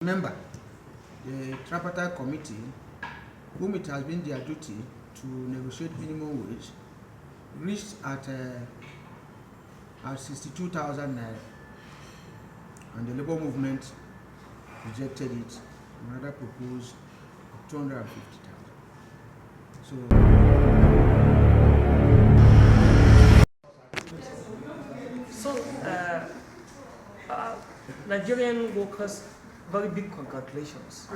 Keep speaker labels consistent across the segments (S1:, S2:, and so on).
S1: Remember, the tripartite committee, whom it has been their duty to negotiate minimum wage, reached at 62,000 naira, and the labor movement rejected it. Another proposed 250,000.
S2: So, Nigerian workers, very big congratulations.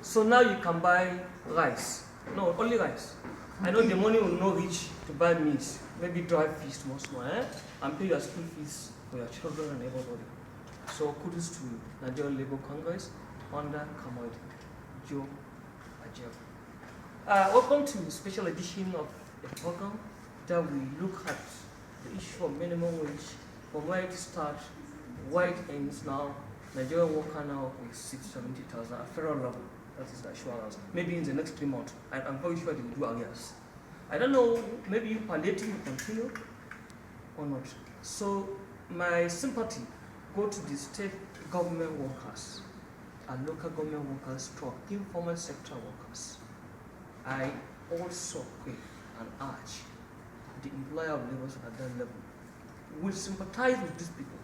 S2: So now you can buy rice. No, only rice. I know the money will not reach to buy meat, maybe dry fish small, and pay your school fees for your children and everybody. So kudos to Nigerian Labour Congress under Comrade Joe Ajaero. Welcome to a special edition of the program that we look at the issue of minimum wage, from where it starts, where it ends now. Nigerian worker now is 670,000 at federal level. That is the assurance. Maybe in the next 3 months, I'm very sure they will do arrears. I don't know, maybe palliative will continue or not. So my sympathy go to the state government workers and local government workers, informal sector workers. I also pray and urge the employer of labourers at that level will sympathize with these people.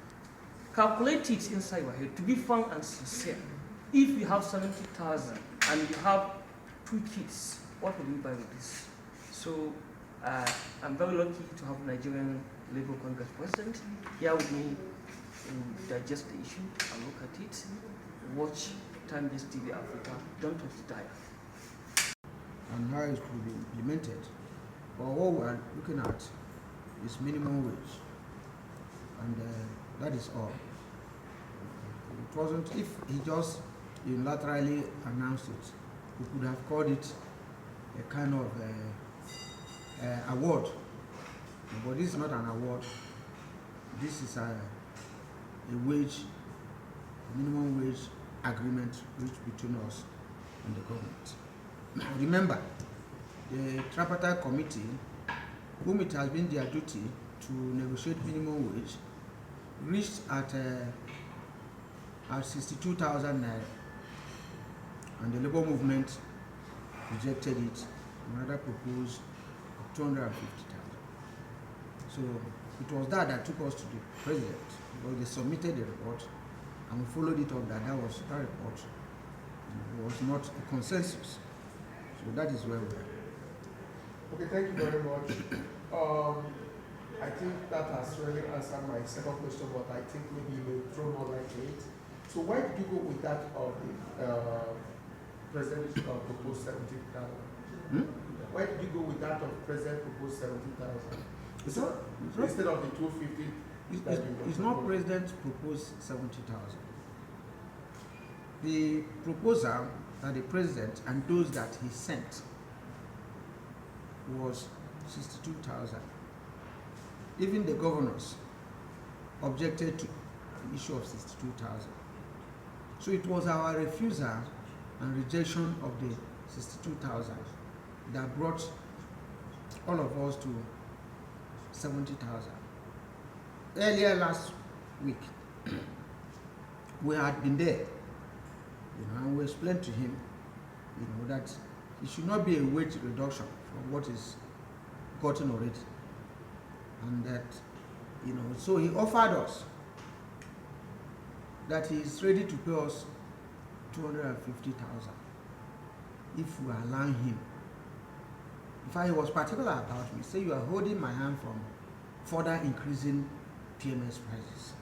S2: Calculate it inside your head, to be frank and sincere. If you have 70,000 and you have 2 kids, what will you buy with this? So I'm very lucky to have Nigerian Labour Congress President here with me to digest the issue and look at it. Watch time-based TvAfrica. Don't touch the dial.
S1: And how it could be implemented. But what we are looking at is minimum wage, and that is all. It wasn't, if he just unilaterally announced it, we could have called it a kind of award. But this is not an award. This is a minimum wage agreement reached between us and the government. Now remember, the tripartite committee, whom it has been their duty to negotiate minimum wage, reached at 62,000 naira, and the labor movement rejected it. Another proposed 250,000. So it was that took us to the president, because they submitted the report and we followed it up that report was not a consensus. So that is where we are.
S3: Okay, thank you very much. I think that has really answered my second question, but I think maybe you may throw more light to it. So why did you go with that of the president proposed 70,000? Why did you go with that of president proposed 70,000? Instead of the 250?
S1: It's not president proposed 70,000. The proposal that the president and those that he sent was 62,000. Even the governors objected to the issue of 62,000. So it was our refusal and rejection of the 62,000 that brought all of us to 70,000. Earlier last week, we had been there, and we explained to him, that it should not be a wage reduction from what is gotten already, and that, so he offered us that he is ready to pay us 250,000 if we allow him. In fact, he was particular about me. Say, you are holding my hand from further increasing PMS prices.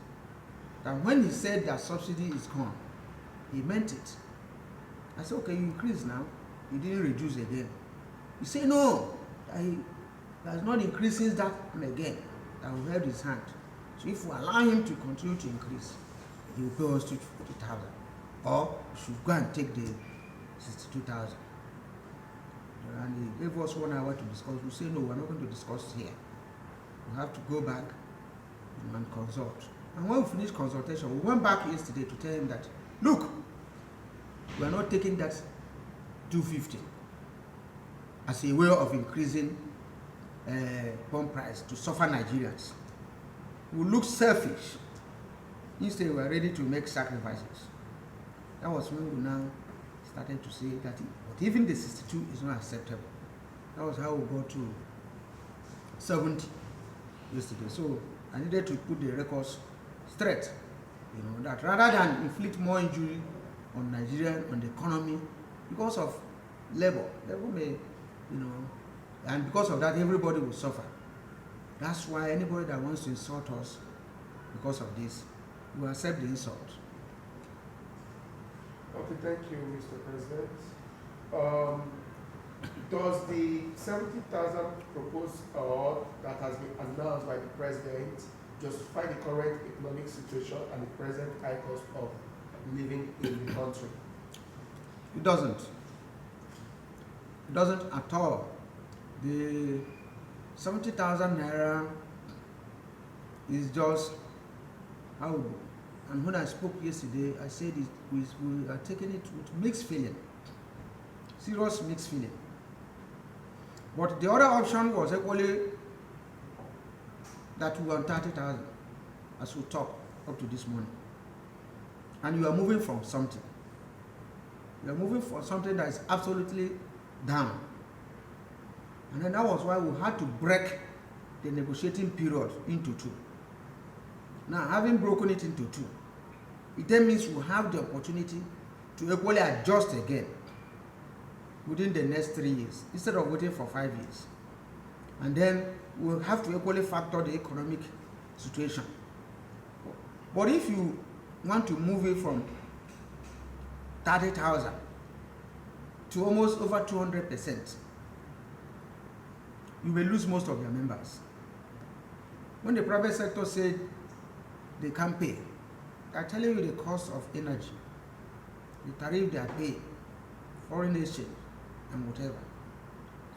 S1: And when he said that subsidy is gone, he meant it. I said, okay, you increase now. You didn't reduce again. He said, no, he has not increased since that again. That we held his hand. So if we allow him to continue to increase, he will pay us 250,000. Or we should go and take the 62,000. And he gave us 1 hour to discuss. We say, no, we're not going to discuss here. We have to go back and consult. And when we finished consultation, we went back yesterday to tell him that, look, we are not taking that 250 as a way of increasing pump price to suffer Nigerians. We look selfish. Instead, we are ready to make sacrifices. That was when we now started to say that, but even the 62 is not acceptable. That was how we got to 70 yesterday. So I needed to put the records straight, that rather than inflict more injury on Nigeria, on the economy, because of labor may, and because of that, everybody will suffer. That's why anybody that wants to insult us because of this, we accept the insult.
S3: Okay, thank you, Mr. President. Does the 70,000 proposed that has been announced by the President justify the current economic situation and the present high cost of living in the country?
S1: It doesn't. It doesn't at all. The 70,000 naira is just how. And when I spoke yesterday, I said we are taking it with mixed feeling, serious mixed feeling. But the other option was equally that we want 30,000, as we talk up to this morning. And you are moving from something. You are moving from something that is absolutely down. And then that was why we had to break the negotiating period into two. Now, having broken it into two, it then means we have the opportunity to equally adjust again within the next 3 years, instead of waiting for 5 years. And then we'll have to equally factor the economic situation. But if you want to move it from 30,000 to almost over 200%, you will lose most of your members. When the private sector said they can't pay, they're telling you the cost of energy, the tariff they are paying, foreign exchange, and whatever.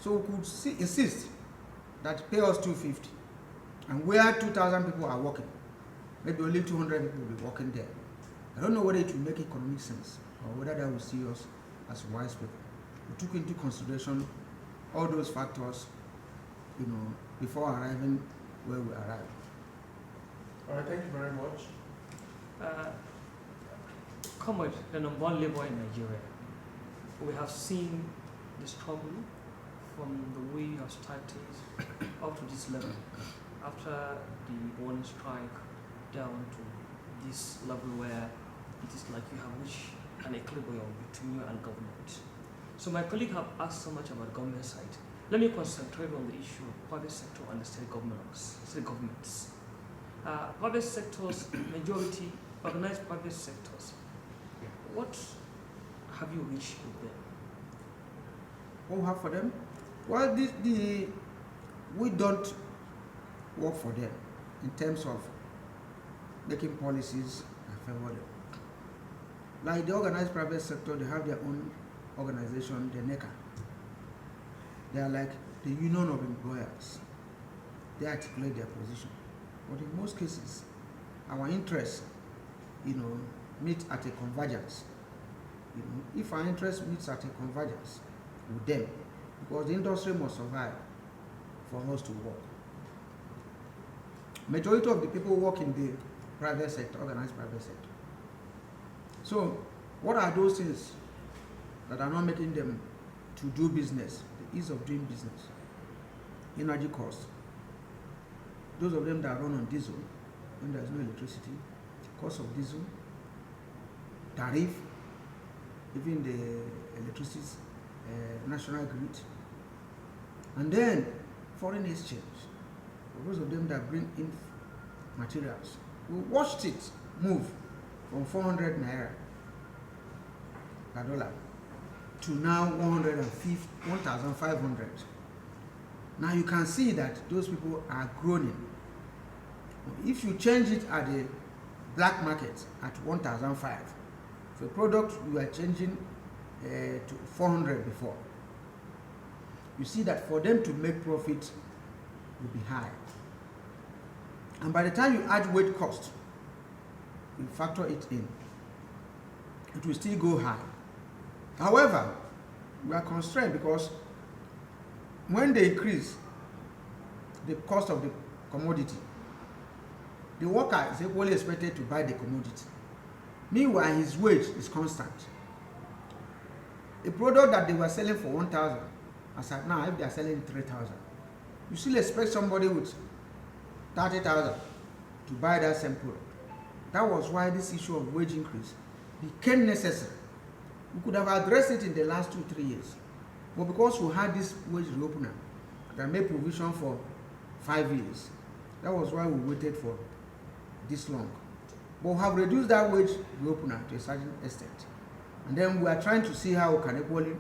S1: So we could insist that pay us 250, and where 2,000 people are working, maybe only 200 people will be working there. I don't know whether it will make economic sense or whether that will see us as wise people. We took into consideration all those factors, before arriving where we arrived.
S3: All right, thank you very much.
S2: Comrade, the number one labor in Nigeria, we have seen the struggle from the way you have started up to this level, after the one strike down to this level where it is like you have reached an equilibrium between you and government. So my colleague have asked so much about the government side. Let me concentrate on the issue of private sector and the state governments. Private sectors, majority, organized private sectors, what have you reached with them?
S1: What we have for them? Well, we don't work for them in terms of making policies that favor them. Like the organized private sector, they have their own organization, the NECA. They are like the union of employers. They articulate their position. But in most cases, our interests, meet at a convergence. If our interest meets at a convergence with them, because the industry must survive for us to work. Majority of the people work in the private sector, organized private sector. So, what are those things that are not making them to do business? The ease of doing business, energy costs. Those of them that run on diesel, when there is no electricity, cost of diesel, tariff, even the electricity national grid, and then foreign exchange. For those of them that bring in materials, we watched it move from 400 naira per dollar to now 1,500. Now you can see that those people are groaning. If you change it at the black market at 1,005, for a product you are changing to 400 before, you see that for them to make profit will be high. And by the time you add weight cost, you factor it in, it will still go high. However, we are constrained because when they increase the cost of the commodity, the worker is equally expected to buy the commodity. Meanwhile, his wage is constant. A product that they were selling for 1,000, as at now, if they are selling 3,000, you still expect somebody with 30,000 to buy that same product. That was why this issue of wage increase became necessary. We could have addressed it in the last 2-3 years, but because we had this wage reopener that made provision for 5 years, that was why we waited for this long. But we have reduced that wage reopener to a certain extent, and then we are trying to see how we can equally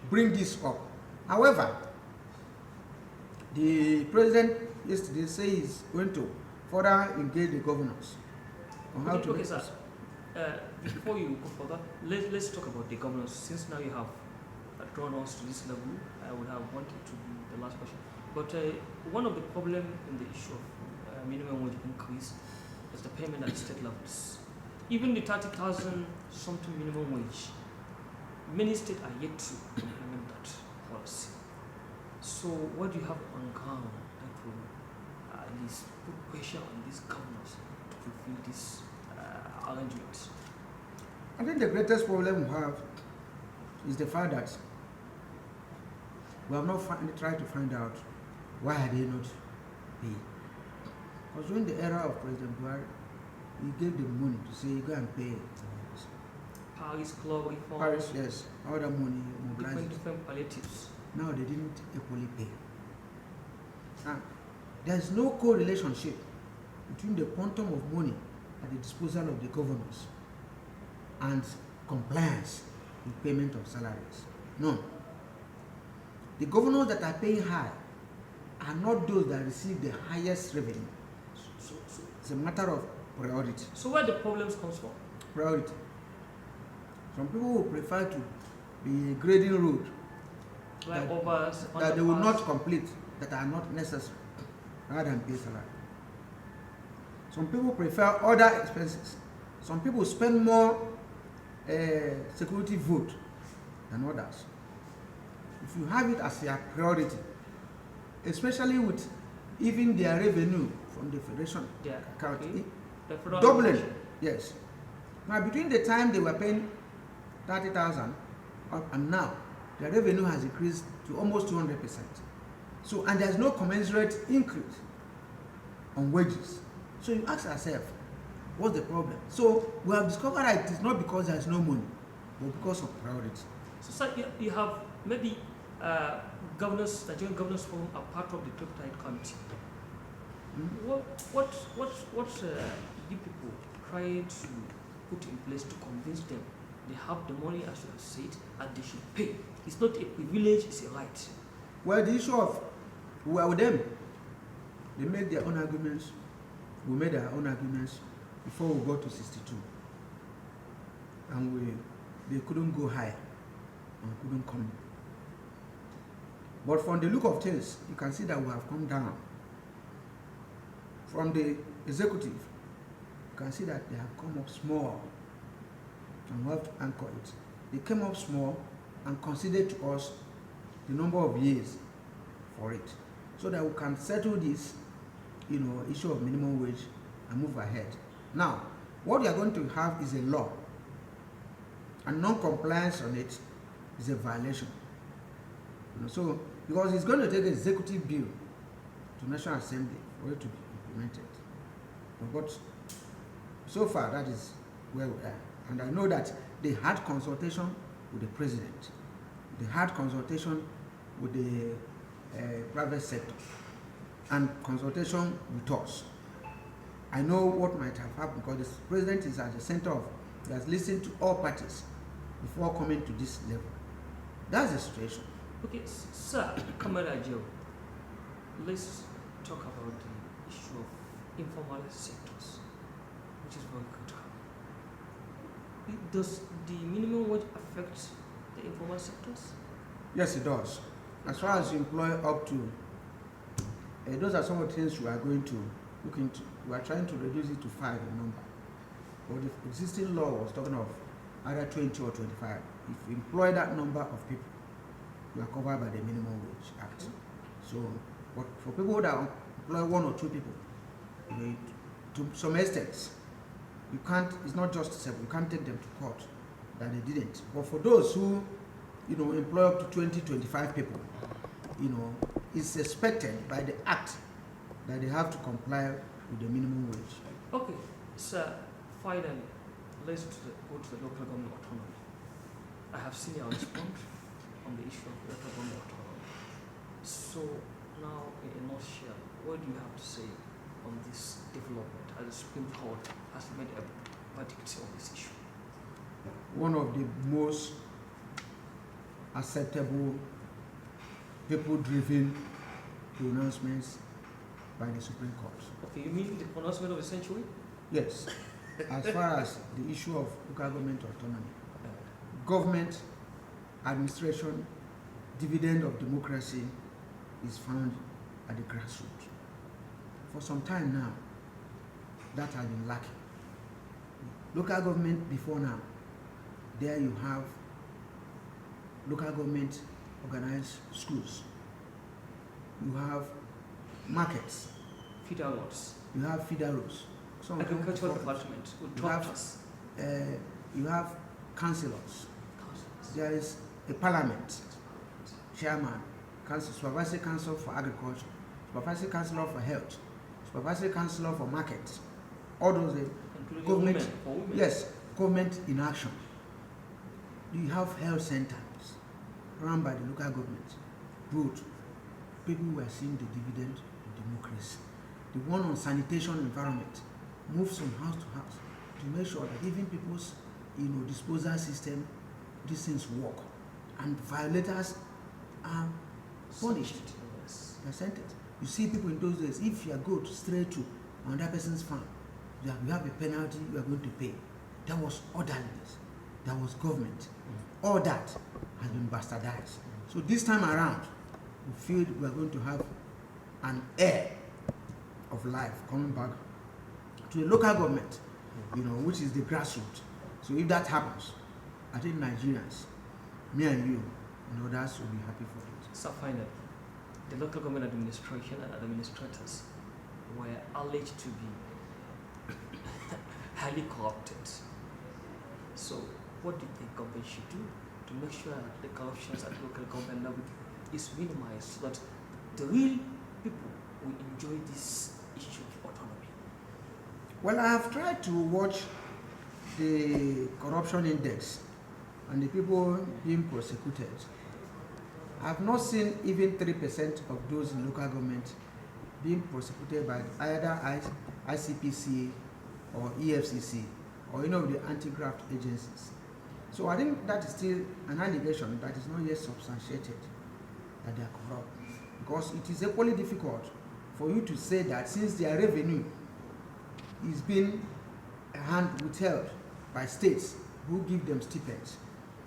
S1: bring this up. However, the president yesterday said he's going to further engage the governors on how to.
S2: Okay, sir. Before you go further, let's talk about the governors. Since now you have drawn us to this level, I would have wanted to be the last question. But one of the problems in the issue of minimum wage increase is the payment at state levels. Even the 30,000 something minimum wage, many states are yet to implement that policy. So what do you have on ground that will at least put pressure on these governors to fulfill these arrangements?
S1: I think the greatest problem we have is the fact that we have not tried to find out why are they not paying. Because during the era of President Buhari, he gave them money to say, go and pay.
S2: Paris Club reform.
S1: Paris, yes, all that money mobilized.
S2: Different palliatives.
S1: Now they didn't equally pay. There's no correlationship between the quantum of money at the disposal of the governors and compliance with payment of salaries. No. The governors that are paying high are not those that receive the highest revenue.
S2: So
S1: It's a matter of priority.
S2: So where the problems comes from?
S1: Priority. Some people will prefer to be grading road
S2: Like
S1: that,
S2: overs,
S1: that they will
S2: underpass.
S1: not complete, that are not necessary, rather than pay salary. Some people prefer other expenses. Some people spend more security vote than others. If you have it as your priority, especially with even their revenue from the federation
S2: Yeah.
S1: account,
S2: Okay. The federal
S1: doubling,
S2: allocation.
S1: yes. Now between the time they were paying 30,000 and now, their revenue has increased to almost 200%. So, and there's no commensurate increase on wages. So you ask yourself, what's the problem? So we have discovered that it is not because there's no money, but because of priority.
S2: So, sir, you have maybe governors, Nigerian governors forum are part of the tripartite committee. What you people try to put in place to convince them they have the money, as you have said, and they should pay? It's not a privilege, it's a right.
S1: Well, the issue of we are with them. They make their own arguments. We made our own arguments before we got to 62, and they couldn't go high and couldn't come. But from the look of things, you can see that we have come down. From the executive, you can see that they have come up small, and we have to anchor it. They came up small and considered to us the number of years for it, so that we can settle this, issue of minimum wage and move ahead. Now, what we are going to have is a law, and non-compliance on it is a violation. So, because it's going to take an executive bill to National Assembly for it to be implemented. But so far, that is where we are. And I know that they had consultation with the president. They had consultation with the private sector and consultation with us. I know what might have happened because the president is at the center of, he has listened to all parties before coming to this level. That's the situation.
S2: Okay, sir, Comrade Ajaero, let's talk about the issue of informal sectors, which is very critical. Does the minimum wage affect the informal sectors?
S1: Yes, it does. As far as you employ up to, those are some of the things we are going to look into. We are trying to reduce it to 5 in number. But the existing law was talking of either 20 or 25. If you employ that number of people, you are covered by the Minimum Wage Act. So, but for people that employ 1 or 2 people, to some extent, you can't, it's not justiciable. You can't take them to court that they didn't. But for those who, employ up to 20, 25 people, it's expected by the act that they have to comply with the minimum wage.
S2: Okay, sir, finally, let's go to the local government autonomy. I have seen your response on the issue of local government autonomy. So now, in a nutshell, what do you have to say on this development as the Supreme Court has made a verdict on this issue?
S1: One of the most acceptable, people-driven pronouncements by the Supreme Court.
S2: Okay, you mean the pronouncement of the century?
S1: Yes. As far as the issue of local government autonomy, government, administration, dividend of democracy is found at the grassroots. For some time now, that has been lacking. Local government before now, there you have local government organized schools. You have markets.
S2: Feeder lots.
S1: You have feeder roads.
S2: Agricultural department would talk to us.
S1: You have councillors. There is a parliament, chairman, supervisory council for agriculture, supervisory councillor for health, supervisory councillor for markets. All those government,
S2: women.
S1: Yes, government in action. You have health centers run by the local government. Good. People who are seeing the dividend of democracy. The one on sanitation environment moves from house to house to make sure that even people's disposal system, these things work, and violators are punished. They're sentenced. You see people in those days, if you are good straight to another person's farm, you have a penalty you are going to pay. There was orderliness. There was government. All that has been bastardized. So this time around, we feel we are going to have an air of life coming back to a local government, which is the grassroots. So if that happens, I think Nigerians, me and you, and others will be happy for it.
S2: So finally, the local government administration and administrators were alleged to be highly corrupted. So what do you think government should do to make sure that the corruptions at local government level is minimized so that the real people will enjoy this issue of autonomy?
S1: Well, I have tried to watch the corruption index and the people being prosecuted. I have not seen even 3% of those in local government being prosecuted by either ICPC or EFCC or any of the anti-graft agencies. So I think that is still an allegation that is not yet substantiated that they are corrupt. Because it is equally difficult for you to say that since their revenue is being withheld by states who give them stipends.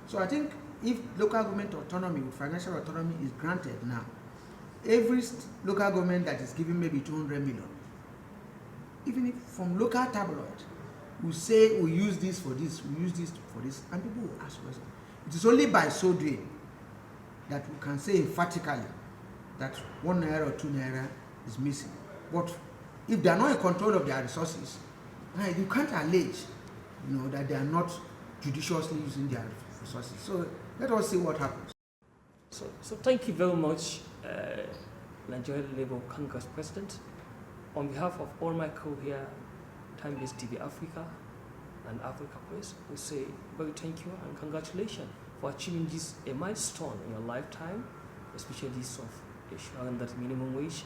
S1: So I think if local government autonomy with financial autonomy is granted now, every local government that is giving maybe 200 million, even if from local tabloid, will say we use this for this, we use this for this, and people will ask questions. It is only by so doing that we can say emphatically that 1 naira or 2 naira is missing. But if they are not in control of their resources, you can't allege, that they are not judiciously using their resources. So let us see what happens.
S2: So thank you very much, Nigerian Labour Congress President. On behalf of all my crew here, time-based TvAfrica and Africa Press, we say very thank you and congratulations for achieving this a milestone in your lifetime, especially this of ensuring that minimum wage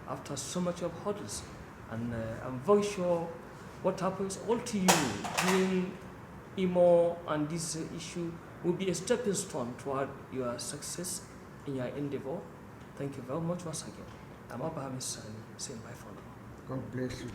S2: after so much of hurdles. And I'm very sure what happens all to you during IMO and this issue will be a stepping stone toward your success in your endeavor. Thank you very much once again. I'm Abraham Sani, saying bye for now.
S1: God bless you.